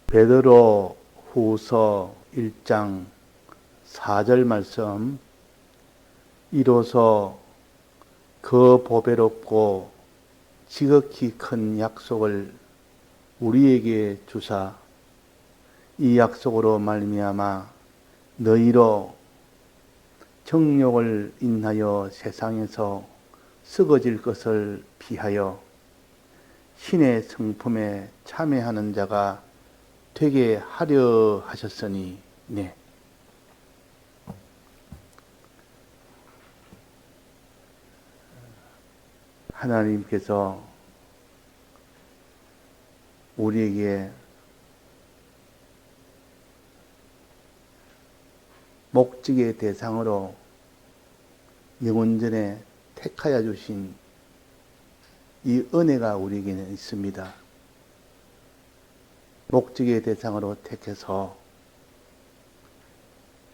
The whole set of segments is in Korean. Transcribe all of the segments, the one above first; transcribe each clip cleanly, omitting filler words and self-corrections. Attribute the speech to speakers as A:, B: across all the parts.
A: 베드로 후서 1장 4절 말씀. 이로써 그 보배롭고 지극히 큰 약속을 우리에게 주사 이 약속으로 말미암아 너희로 정욕을 인하여 세상에서 썩어질 것을 피하여 신의 성품에 참여하는 자가 되게 하려 하셨으니. 네. 하나님께서 우리에게 목적의 대상으로 영원전에 택하여 주신 이 은혜가 우리에게는 있습니다. 목적의 대상으로 택해서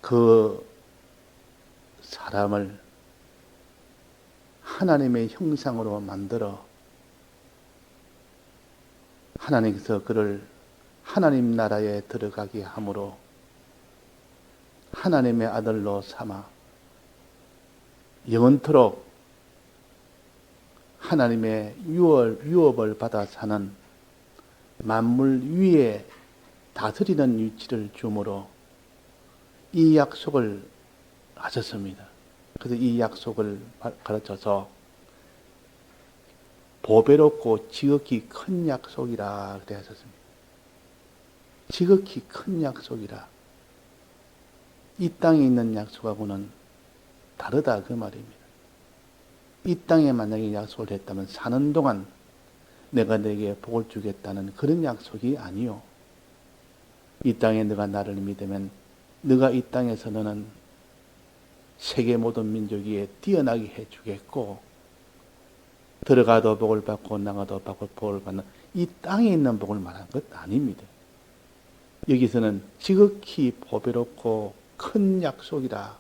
A: 그 사람을 하나님의 형상으로 만들어 하나님께서 그를 하나님 나라에 들어가게 함으로 하나님의 아들로 삼아 영원토록 하나님의 유업을 받아 사는 만물 위에 다스리는 위치를 주므로 이 약속을 하셨습니다. 그래서 이 약속을 가르쳐서 보배롭고 지극히 큰 약속이라 그래 하셨습니다. 지극히 큰 약속이라. 이 땅에 있는 약속하고는 다르다 그 말입니다. 이 땅에 만약에 약속을 했다면 사는 동안 내가 너에게 복을 주겠다는 그런 약속이 아니요. 이 땅에 너가 나를 믿으면 너가 이 땅에서 너는 세계 모든 민족 위에 뛰어나게 해주겠고 들어가도 복을 받고 나가도 복을 받는 이 땅에 있는 복을 말하는 것 아닙니다. 여기서는 지극히 보배롭고 큰 약속이라.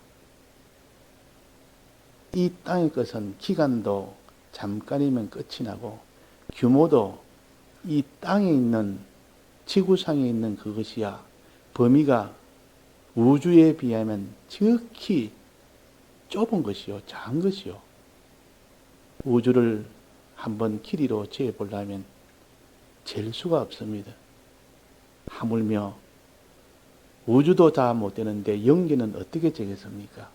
A: 이 땅의 것은 기간도 잠깐이면 끝이 나고 규모도 이 땅에 있는 지구상에 있는 그것이야 범위가 우주에 비하면 지극히 좁은 것이요, 작은 것이요. 우주를 한번 길이로 재보려면 잴 수가 없습니다. 하물며 우주도 다 못 되는데 영계는 어떻게 재겠습니까?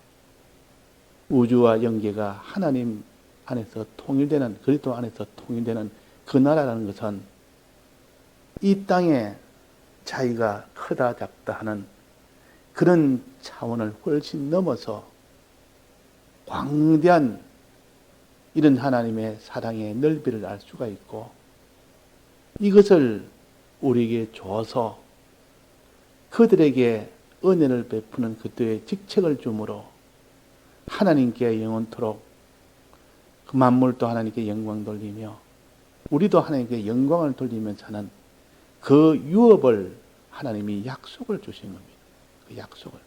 A: 우주와 영계가 하나님 안에서 통일되는, 그리스도 안에서 통일되는 그 나라라는 것은 이 땅에 차이가 크다 작다 하는 그런 차원을 훨씬 넘어서 광대한 이런 하나님의 사랑의 넓이를 알 수가 있고 이것을 우리에게 줘서 그들에게 은혜를 베푸는 그들의 직책을 주므로 하나님께 영원토록 그 만물도 하나님께 영광 돌리며 우리도 하나님께 영광을 돌리며 사는 그 유업을 하나님이 약속을 주신 겁니다. 그 약속을.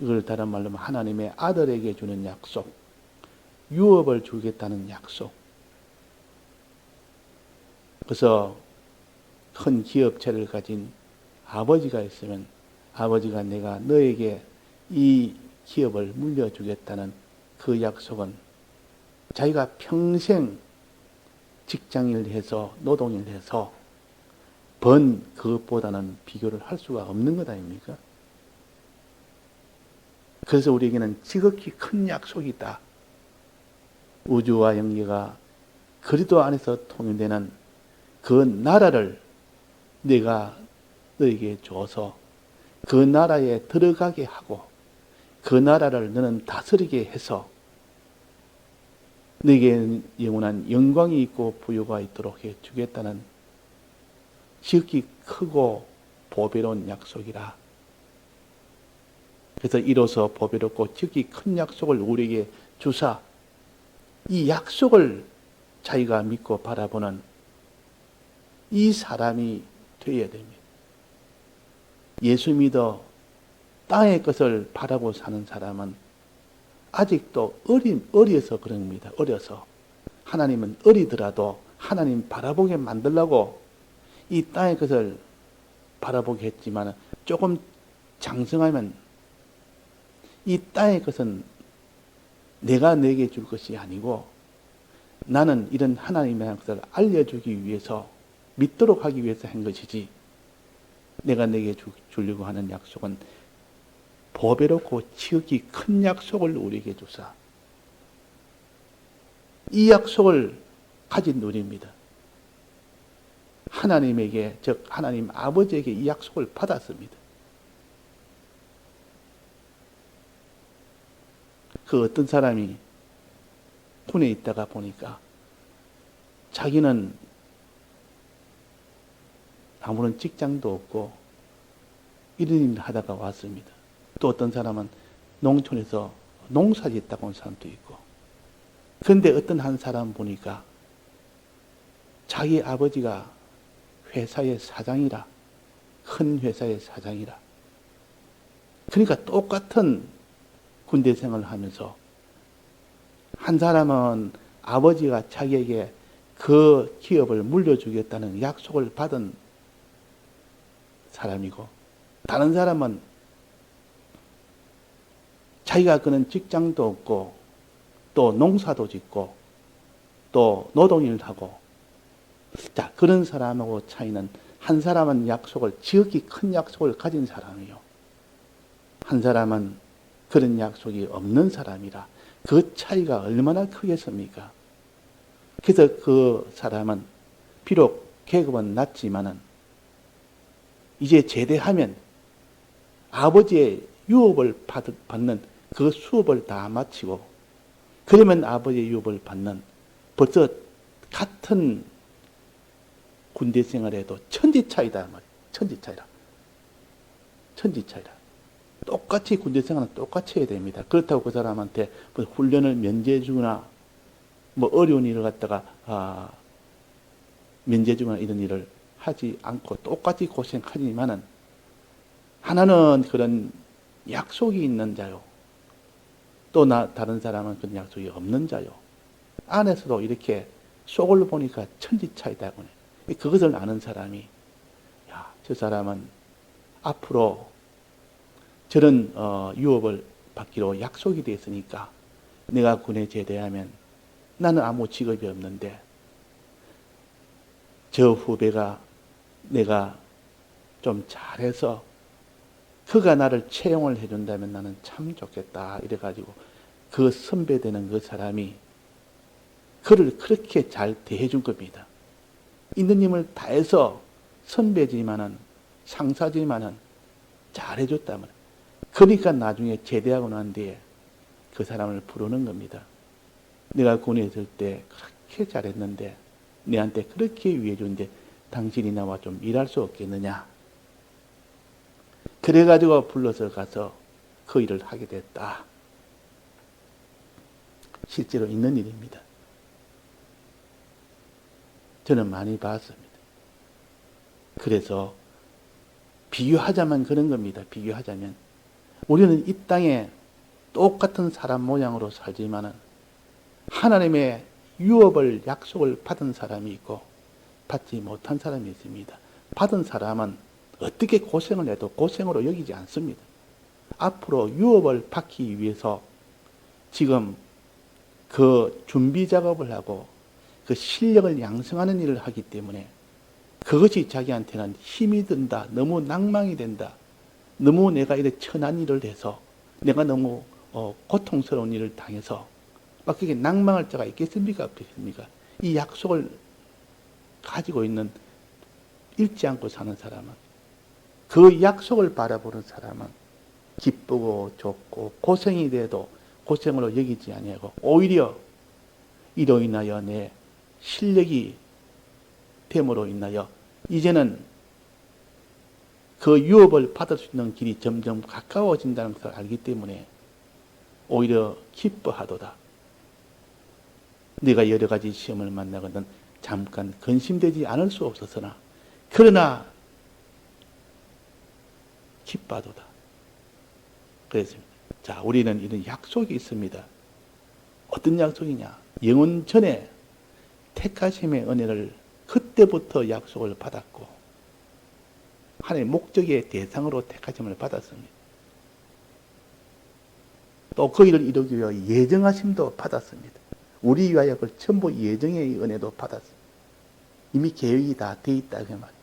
A: 이걸 다른 말로 하나님의 아들에게 주는 약속, 유업을 주겠다는 약속. 그래서 큰 기업체를 가진 아버지가 있으면 아버지가 내가 너에게 이 기업을 물려주겠다는 그 약속은 자기가 평생 직장일 해서 노동일 해서 번 그것보다는 비교를 할 수가 없는 것 아닙니까? 그래서 우리에게는 지극히 큰 약속이 있다. 우주와 영계가 그리스도 안에서 통일되는 그 나라를 내가 너에게 줘서 그 나라에 들어가게 하고 그 나라를 너는 다스리게 해서 너에게 영원한 영광이 있고 부유가 있도록 해주겠다는 지극히 크고 보배로운 약속이라. 그래서 이로써 보배롭고 지극히 큰 약속을 우리에게 주사 이 약속을 자기가 믿고 바라보는 이 사람이 되어야 됩니다. 예수 믿어 땅의 것을 바라고 사는 사람은 아직도 어려서 그런 겁니다. 어려서. 하나님은 어리더라도 하나님 바라보게 만들려고 이 땅의 것을 바라보게 했지만 조금 장성하면 이 땅의 것은 내가 내게 줄 것이 아니고 나는 이런 하나님의 것을 알려주기 위해서 믿도록 하기 위해서 한 것이지 내가 내게 주려고 하는 약속은 보배롭고 지극히 큰 약속을 우리에게 주사 이 약속을 가진 우리입니다. 하나님에게 즉 하나님 아버지에게 이 약속을 받았습니다. 그 어떤 사람이 군에 있다가 보니까 자기는 아무런 직장도 없고 이런 일을 하다가 왔습니다. 또 어떤 사람은 농촌에서 농사 짓다가 온 사람도 있고 그런데 어떤 한 사람 보니까 자기 아버지가 회사의 사장이라 큰 회사의 사장이라 그러니까 똑같은 군대 생활을 하면서 한 사람은 아버지가 자기에게 그 기업을 물려주겠다는 약속을 받은 사람이고 다른 사람은 자기가 그런 직장도 없고 또 농사도 짓고 또 노동일을 하고 자 그런 사람하고 차이는 한 사람은 약속을 지극히 큰 약속을 가진 사람이요 한 사람은 그런 약속이 없는 사람이라 그 차이가 얼마나 크겠습니까? 그래서 그 사람은 비록 계급은 낮지만은 이제 제대하면 아버지의 유업을 받는 그 수업을 다 마치고 그러면 아버지의 유업을 받는 벌써 같은 군대 생활에도 천지차이다. 천지차이라. 천지차이라. 똑같이 군대 생활은 똑같이 해야 됩니다. 그렇다고 그 사람한테 뭐 훈련을 면제주거나 뭐 어려운 일을 갖다가 면제주거나 이런 일을 하지 않고 똑같이 고생하지만은 하나는 그런 약속이 있는 자요. 또 다른 사람은 그런 약속이 없는 자요. 안에서도 이렇게 속을 보니까 천지차이다고 해. 그것을 아는 사람이 야, 저 사람은 앞으로 저런 유업을 받기로 약속이 되었으니까 내가 군에 제대하면 나는 아무 직업이 없는데 저 후배가 내가 좀 잘해서 그가 나를 채용을 해준다면 나는 참 좋겠다 이래가지고 그 선배되는 그 사람이 그를 그렇게 잘 대해준 겁니다. 있는 힘을 다해서 선배지만은 상사지만은 잘해줬다면 그러니까 나중에 제대하고 난 뒤에 그 사람을 부르는 겁니다. 내가 군에 있을 때 그렇게 잘했는데 내한테 그렇게 위해줬는데 당신이 나와 좀 일할 수 없겠느냐. 그래가지고 불러서 가서 그 일을 하게 됐다. 실제로 있는 일입니다. 저는 많이 봤습니다. 그래서 비교하자면 그런 겁니다. 비교하자면 우리는 이 땅에 똑같은 사람 모양으로 살지만은 하나님의 유업을 약속을 받은 사람이 있고 받지 못한 사람이 있습니다. 받은 사람은 어떻게 고생을 해도 고생으로 여기지 않습니다. 앞으로 유업을 받기 위해서 지금 그 준비 작업을 하고 그 실력을 양성하는 일을 하기 때문에 그것이 자기한테는 힘이 든다. 너무 낭망이 된다. 너무 내가 이렇게 천한 일을 해서 내가 너무 고통스러운 일을 당해서 막 그게 낭망할 자가 있겠습니까? 없겠습니까? 이 약속을 가지고 있는 잃지 않고 사는 사람은 그 약속을 바라보는 사람은 기쁘고 좋고 고생이 돼도 고생으로 여기지 아니하고 오히려 이로 인하여 내 실력이 됨으로 인하여 이제는 그 유업을 받을 수 있는 길이 점점 가까워진다는 것을 알기 때문에 오히려 기뻐하도다. 네가 여러 가지 시험을 만나거든 잠깐 근심되지 않을 수 없었으나 그러나 기뻐하도다. 그랬습니다. 자, 우리는 이런 약속이 있습니다. 어떤 약속이냐? 영원 전에 택하심의 은혜를 그때부터 약속을 받았고 하나님의 목적의 대상으로 택하심을 받았습니다. 또 그 일을 이루기 위하여 예정하심도 받았습니다. 우리 위하여 그 전부 예정의 은혜도 받았습니다. 이미 계획이 다 돼 있다 그 말이에요.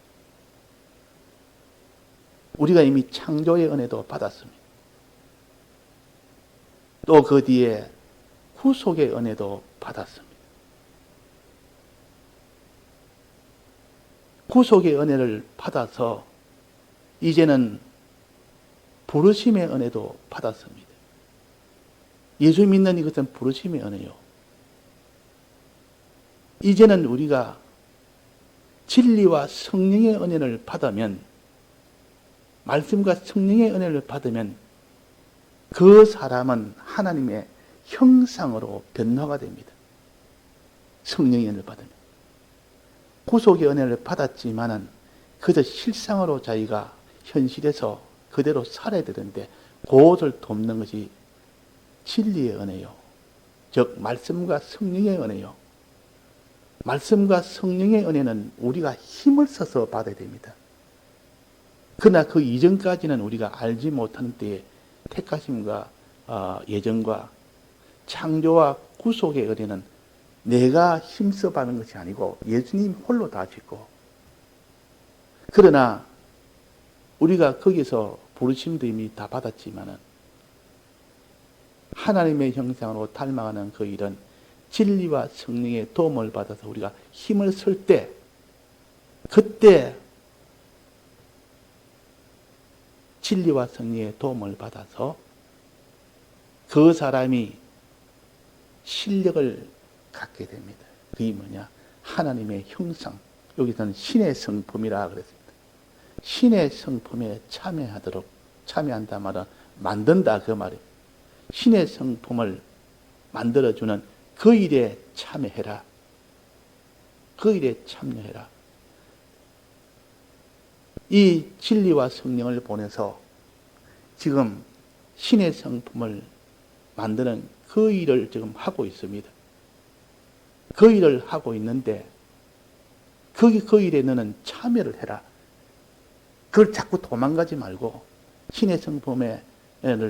A: 우리가 이미 창조의 은혜도 받았습니다. 또 그 뒤에 구속의 은혜도 받았습니다. 구속의 은혜를 받아서 이제는 부르심의 은혜도 받았습니다. 예수 믿는 이것은 부르심의 은혜요. 이제는 우리가 진리와 성령의 은혜를 받으면, 말씀과 성령의 은혜를 받으면 그 사람은 하나님의 형상으로 변화가 됩니다. 성령의 은혜를 받으면. 구속의 은혜를 받았지만은 그저 실상으로 자기가 현실에서 그대로 살아야 되는데 그것을 돕는 것이 진리의 은혜요. 즉 말씀과 성령의 은혜요. 말씀과 성령의 은혜는 우리가 힘을 써서 받아야 됩니다. 그러나 그 이전까지는 우리가 알지 못하는 때에 택하심과 예정과 창조와 구속의 은혜는 내가 힘써 받는 것이 아니고 예수님 홀로 다 짓고, 그러나 우리가 거기서 부르심도 이미 다 받았지만은 하나님의 형상으로 닮아가는 그 일은 진리와 성령의 도움을 받아서 우리가 힘을 쓸 때, 그때 진리와 성령의 도움을 받아서 그 사람이 실력을 갖게 됩니다. 그게 뭐냐? 하나님의 형상. 여기서는 신의 성품이라 그랬습니다. 신의 성품에 참여한다 말은 만든다 그 말이에요. 신의 성품을 만들어주는 그 일에 참여해라. 그 일에 참여해라. 이 진리와 성령을 보내서 지금 신의 성품을 만드는 그 일을 지금 하고 있습니다. 그 일을 하고 있는데 그 일에 너는 참여를 해라. 그걸 자꾸 도망가지 말고 신의 성품을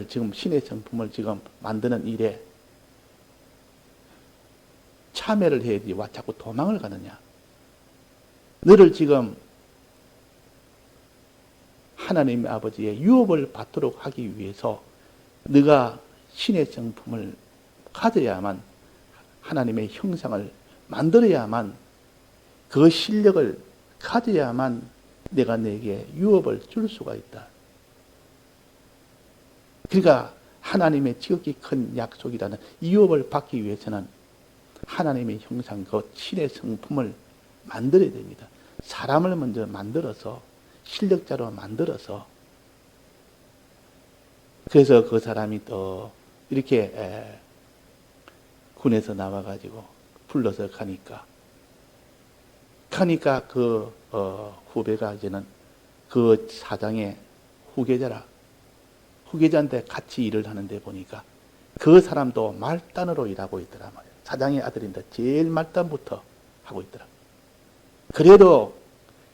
A: 지금 만드는 일에 참여를 해야지. 와 자꾸 도망을 가느냐. 너를 지금 하나님의 아버지의 유업을 받도록 하기 위해서 네가 신의 성품을 가져야만, 하나님의 형상을 만들어야만, 그 실력을 가져야만 내가 내게 유업을 줄 수가 있다. 그러니까 하나님의 지극히 큰 약속이라는 이 유업을 받기 위해서는 하나님의 형상, 그 신의 성품을 만들어야 됩니다. 사람을 먼저 만들어서, 실력자로 만들어서, 그래서 그 사람이 또 이렇게 군에서 나와가지고 불러서 가니까 그 후배가 이제는 그 사장의 후계자한테 같이 일을 하는데 보니까 그 사람도 말단으로 일하고 있더라 말이에요. 사장의 아들인데 제일 말단부터 하고 있더라. 그래도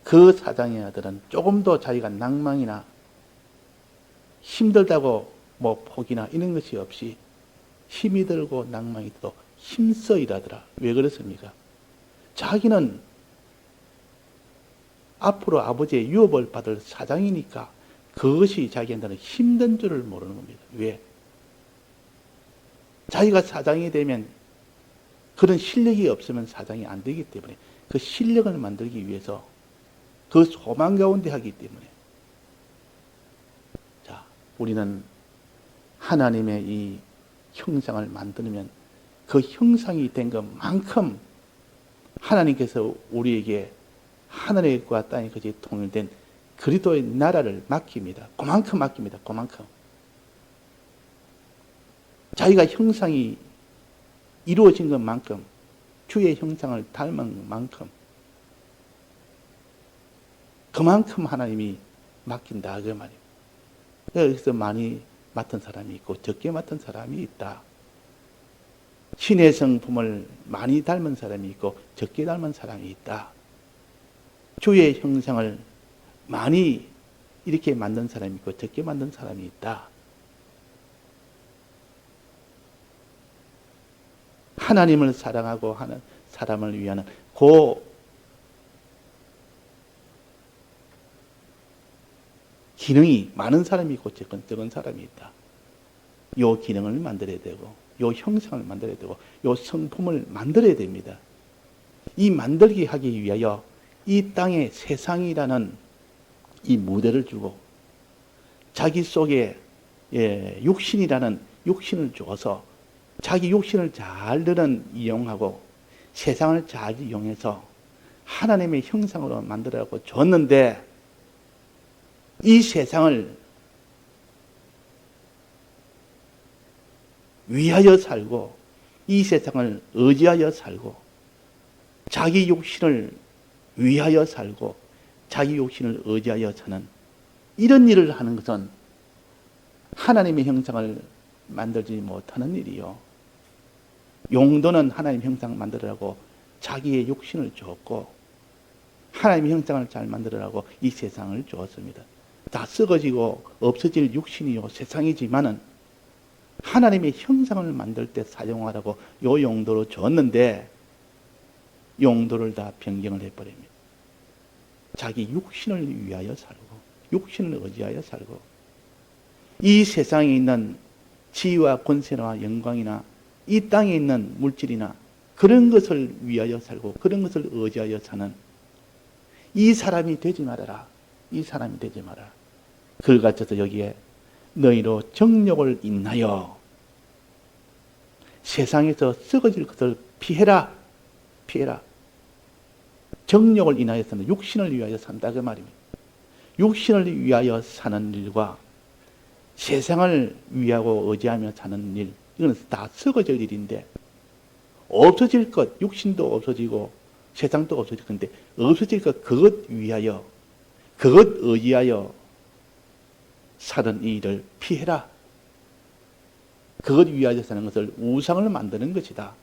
A: 그 사장의 아들은 조금도 자기가 낭망이나 힘들다고 뭐 포기나 이런 것이 없이 힘이 들고 낭망이 들고 힘써 일하더라. 왜 그렇습니까? 자기는 앞으로 아버지의 유업을 받을 사장이니까 그것이 자기한테는 힘든 줄을 모르는 겁니다. 왜? 자기가 사장이 되면 그런 실력이 없으면 사장이 안 되기 때문에 그 실력을 만들기 위해서 그 소망 가운데 하기 때문에, 자, 우리는 하나님의 이 형상을 만들면 그 형상이 된 것만큼 하나님께서 우리에게 하늘과 땅이 같이 통일된 그리스도의 나라를 맡깁니다. 그만큼 맡깁니다. 그만큼. 자기가 형상이 이루어진 것만큼, 주의 형상을 닮은 만큼, 그만큼 하나님이 맡긴다 그 말이에요. 여기서 많이 맡은 사람이 있고 적게 맡은 사람이 있다. 신의 성품을 많이 닮은 사람이 있고 적게 닮은 사람이 있다. 주의 형상을 많이 이렇게 만든 사람이 있고 적게 만든 사람이 있다. 하나님을 사랑하고 하는 사람을 위하는 그 기능이 많은 사람이 있고 적은 사람이 있다. 요 기능을 만들어야 되고 요 형상을 만들어야 되고 요 성품을 만들어야 됩니다. 이 만들기 하기 위하여 이 땅에 세상이라는 이 무대를 주고 자기 속에 육신이라는 육신을 주어서 자기 육신을 잘 이용하고 세상을 잘 이용해서 하나님의 형상으로 만들어라고 줬는데 이 세상을 위하여 살고 이 세상을 의지하여 살고 자기 육신을 위하여 살고 자기 육신을 의지하여 사는 이런 일을 하는 것은 하나님의 형상을 만들지 못하는 일이요. 용도는 하나님 형상 만들으라고 자기의 육신을 주었고 하나님의 형상을 잘 만들으라고 이 세상을 주었습니다. 다 썩어지고 없어질 육신이요 세상이지만은 하나님의 형상을 만들 때 사용하라고 요 용도로 줬는데 용도를 다 변경을 해버립니다. 자기 육신을 위하여 살고 육신을 의지하여 살고 이 세상에 있는 지위와 권세나 영광이나 이 땅에 있는 물질이나 그런 것을 위하여 살고 그런 것을 의지하여 사는 이 사람이 되지 말아라. 이 사람이 되지 마라. 그걸 갖춰서 여기에 너희로 정욕을 인하여 세상에서 썩어질 것을 피해라. 피해라. 정욕을 인하여서는 육신을 위하여 산다 그 말입니다. 육신을 위하여 사는 일과 세상을 위하고 의지하며 사는 일, 이건 다 썩어질 일인데 없어질 것, 육신도 없어지고 세상도 없어질 건데 없어질 것 그것 위하여 그것 의지하여 사는 이 일을 피해라. 그것 위하여 사는 것을 우상을 만드는 것이다.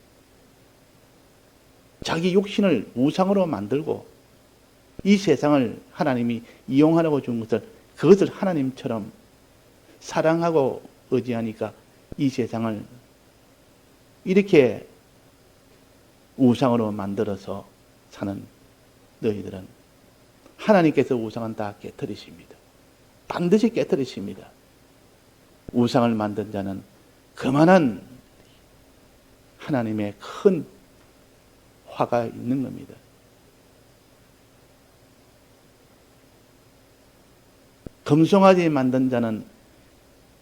A: 자기 육신을 우상으로 만들고 이 세상을 하나님이 이용하라고 준 것을 그것을 하나님처럼 사랑하고 의지하니까 이 세상을 이렇게 우상으로 만들어서 사는 너희들은 하나님께서 우상은 다 깨뜨리십니다. 반드시 깨뜨리십니다. 우상을 만든 자는 그만한 하나님의 큰 화가 있는 겁니다. 금송아지 만든 자는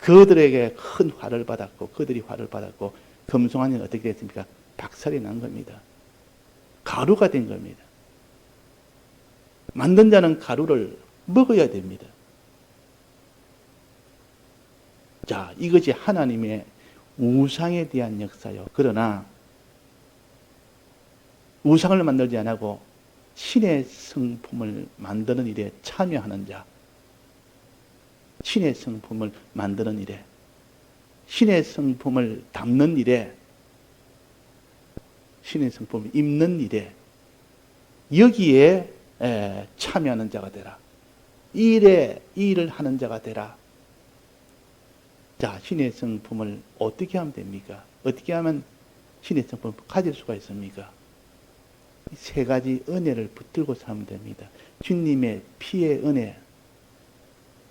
A: 그들에게 큰 화를 받았고 그들이 화를 받았고 금송아지는 어떻게 됐습니까? 박살이 난 겁니다. 가루가 된 겁니다. 만든 자는 가루를 먹어야 됩니다. 자, 이것이 하나님의 우상에 대한 역사요. 그러나 우상을 만들지 않고 신의 성품을 만드는 일에 참여하는 자, 신의 성품을 만드는 일에, 신의 성품을 담는 일에, 신의 성품을 입는 일에, 여기에 참여하는 자가 되라. 이 일을 하는 자가 되라. 자, 신의 성품을 어떻게 하면 됩니까? 어떻게 하면 신의 성품을 가질 수가 있습니까? 세 가지 은혜를 붙들고 살면 됩니다. 주님의 피의 은혜,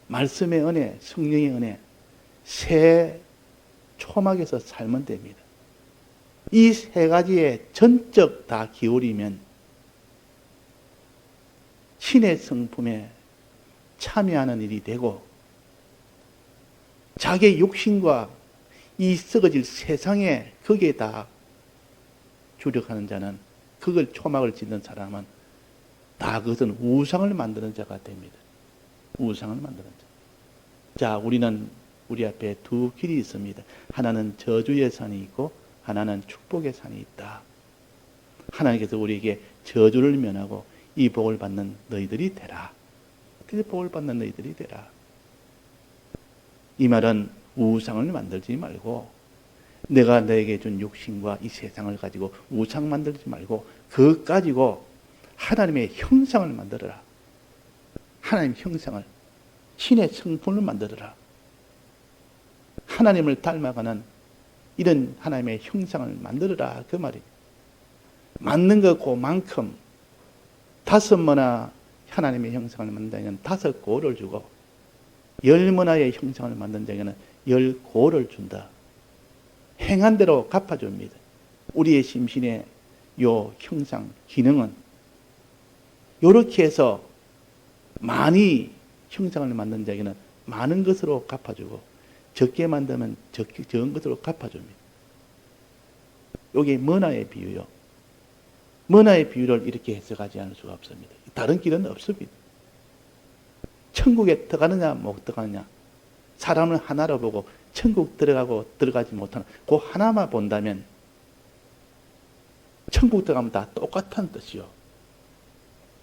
A: 말씀의 은혜, 성령의 은혜, 새 초막에서 살면 됩니다. 이 세 가지에 전적 다 기울이면 신의 성품에 참여하는 일이 되고 자기의 욕심과 이 썩어질 세상에 거기에 다 주력하는 자는 그걸 초막을 짓는 사람은 다 그것은 우상을 만드는 자가 됩니다. 우상을 만드는 자. 자, 우리는 우리 앞에 두 길이 있습니다. 하나는 저주의 산이 있고 하나는 축복의 산이 있다. 하나님께서 우리에게 저주를 면하고 이 복을 받는 너희들이 되라. 그래서 복을 받는 너희들이 되라. 이 말은 우상을 만들지 말고 내가 너에게 준 육신과 이 세상을 가지고 우상 만들지 말고 그것 가지고 하나님의 형상을 만들어라. 하나님의 형상을. 신의 성품을 만들어라. 하나님을 닮아가는 이런 하나님의 형상을 만들어라. 그 말이에요. 만든 거 그만큼 5문화 하나님의 형상을 만든다면 5고를 주고 10문화의 형상을 만든 자에게는 10고를 준다. 행한 대로 갚아줍니다. 우리의 심신의 요 형상, 기능은 이렇게 해서 많이 형상을 만든 자에게는 많은 것으로 갚아주고 적게 만들면 적은 것으로 갚아줍니다. 이게 문화의 비유요. 문화의 비유를 이렇게 해석하지 않을 수가 없습니다. 다른 길은 없습니다. 천국에 들어가느냐 못 들어가느냐, 사람을 하나로 보고 천국 들어가고 들어가지 못하는 그 하나만 본다면 천국 들어가면 다 똑같은 뜻이요.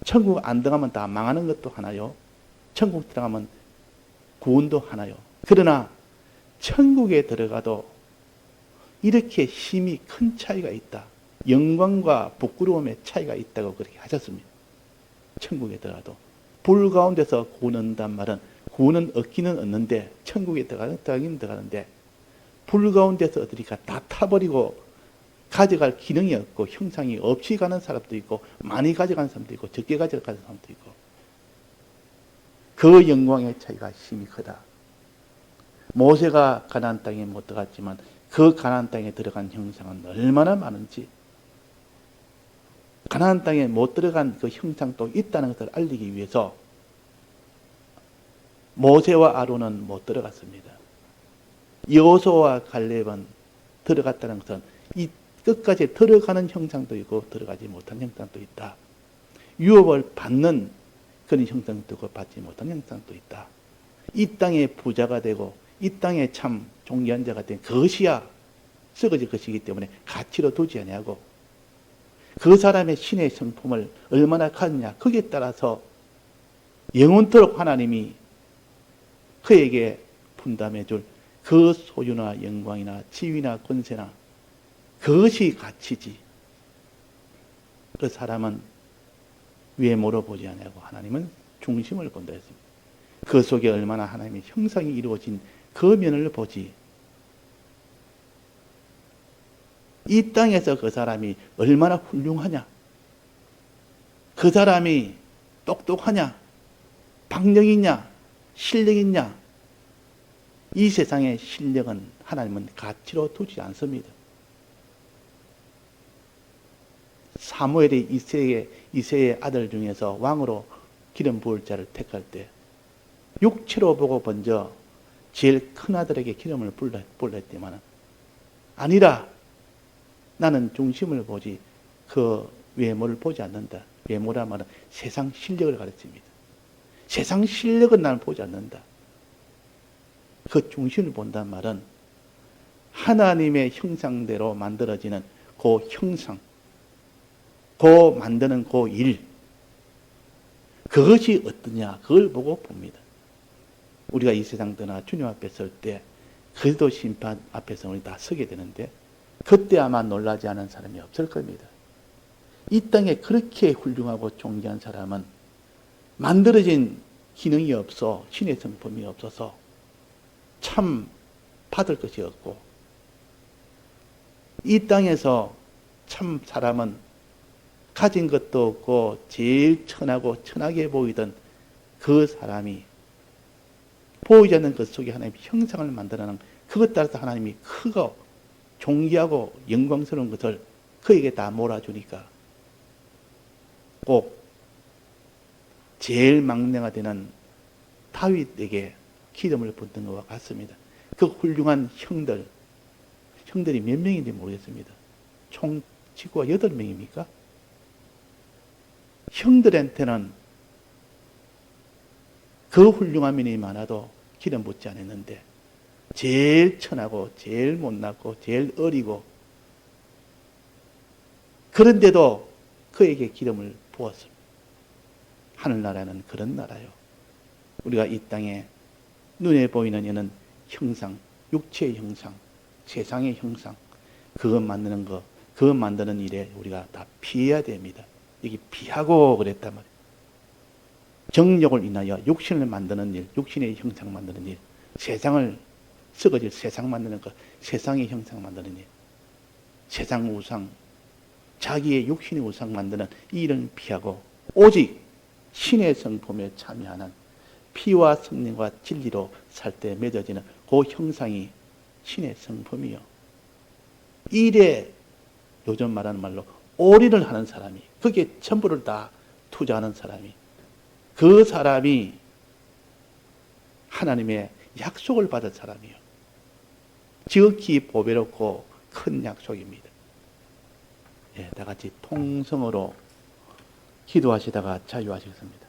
A: 천국 안 들어가면 다 망하는 것도 하나요. 천국 들어가면 구원도 하나요. 그러나 천국에 들어가도 이렇게 힘이 큰 차이가 있다. 영광과 부끄러움의 차이가 있다고 그렇게 하셨습니다. 천국에 들어가도 불 가운데서 구원 얻는단 말은 구원은 얻기는 얻는데 천국에 들어가긴 들어가는데 불 가운데서 얻으니까 다 타버리고 가져갈 기능이 없고 형상이 없이 가는 사람도 있고 많이 가져가는 사람도 있고 적게 가져가는 사람도 있고 그 영광의 차이가 힘이 크다. 모세가 가나안 땅에 못 들어갔지만 그 가나안 땅에 들어간 형상은 얼마나 많은지, 가나안 땅에 못 들어간 그 형상도 있다는 것을 알리기 위해서 모세와 아론은 못 들어갔습니다. 여호수아와 갈렙은 들어갔다는 것은 이 끝까지 들어가는 형상도 있고 들어가지 못한 형상도 있다. 유업을 받는 그런 형상도 있고 받지 못한 형상도 있다. 이 땅에 부자가 되고 이 땅에 참 존귀한 자가 된 그것이야 썩어질 것이기 때문에 가치로 두지 아니하고 그 사람의 신의 성품을 얼마나 가느냐 거기에 따라서 영원토록 하나님이 그에게 분담해 줄 그 소유나 영광이나 지위나 권세나 그것이 가치지. 그 사람은 외모로 보지 아니하고 하나님은 중심을 본다 했습니다. 그 속에 얼마나 하나님의 형상이 이루어진 그 면을 보지. 이 땅에서 그 사람이 얼마나 훌륭하냐, 그 사람이 똑똑하냐, 박력이 있냐, 실력이 있냐, 이 세상의 실력은 하나님은 가치로 두지 않습니다. 사무엘이 이새의 아들 중에서 왕으로 기름 부을 자를 택할 때 육체로 보고 먼저 제일 큰 아들에게 기름을 불렀지만 아니라 나는 중심을 보지 그 외모를 보지 않는다. 외모란 말은 세상 실력을 가르칩니다. 세상 실력은 나는 보지 않는다. 그 중심을 본단 말은 하나님의 형상대로 만들어지는 그 형상, 그 만드는 그 일, 그것이 어떠냐 그걸 보고 봅니다. 우리가 이 세상 떠나 주님 앞에 설 때 그리스도 심판 앞에서 우리 다 서게 되는데 그때 아마 놀라지 않은 사람이 없을 겁니다. 이 땅에 그렇게 훌륭하고 존귀한 사람은 만들어진 기능이 없어 신의 성품이 없어서 참 받을 것이 없고 이 땅에서 참 사람은 가진 것도 없고 제일 천하고 천하게 보이던 그 사람이 보이지 않는 것 속에 하나님의 형상을 만들어내는 그것 따라서 하나님이 크고 존귀하고 영광스러운 것을 그에게 다 몰아주니까 꼭 제일 막내가 되는 다윗에게 기름을 붓는 것과 같습니다. 그 훌륭한 형들이 몇 명인지 모르겠습니다. 총 식구가 8명입니까? 형들한테는 그 훌륭한 면이 많아도 기름 붓지 않았는데 제일 천하고 제일 못났고 제일 어리고 그런데도 그에게 기름을 부었습니다. 하늘나라는 그런 나라요. 우리가 이 땅에 눈에 보이는 이는 형상, 육체의 형상, 세상의 형상, 그것 만드는 거, 그것 만드는 일에 우리가 다 피해야 됩니다. 여기 피하고 그랬단 말이에요. 정욕을 인하여 육신을 만드는 일, 육신의 형상 만드는 일, 세상을 썩어질 세상 만드는 것, 세상의 형상 만드는 일, 세상 우상, 자기의 육신의 우상 만드는 이 일은 피하고 오직 신의 성품에 참여하는 피와 성령과 진리로 살 때 맺어지는 그 형상이 신의 성품이요. 일에 요즘 말하는 말로 올인을 하는 사람이, 그게 전부를 다 투자하는 사람이, 그 사람이 하나님의 약속을 받은 사람이요. 지극히 보배롭고 큰 약속입니다. 예, 다 같이 통성으로 기도하시다가 자유하시겠습니다.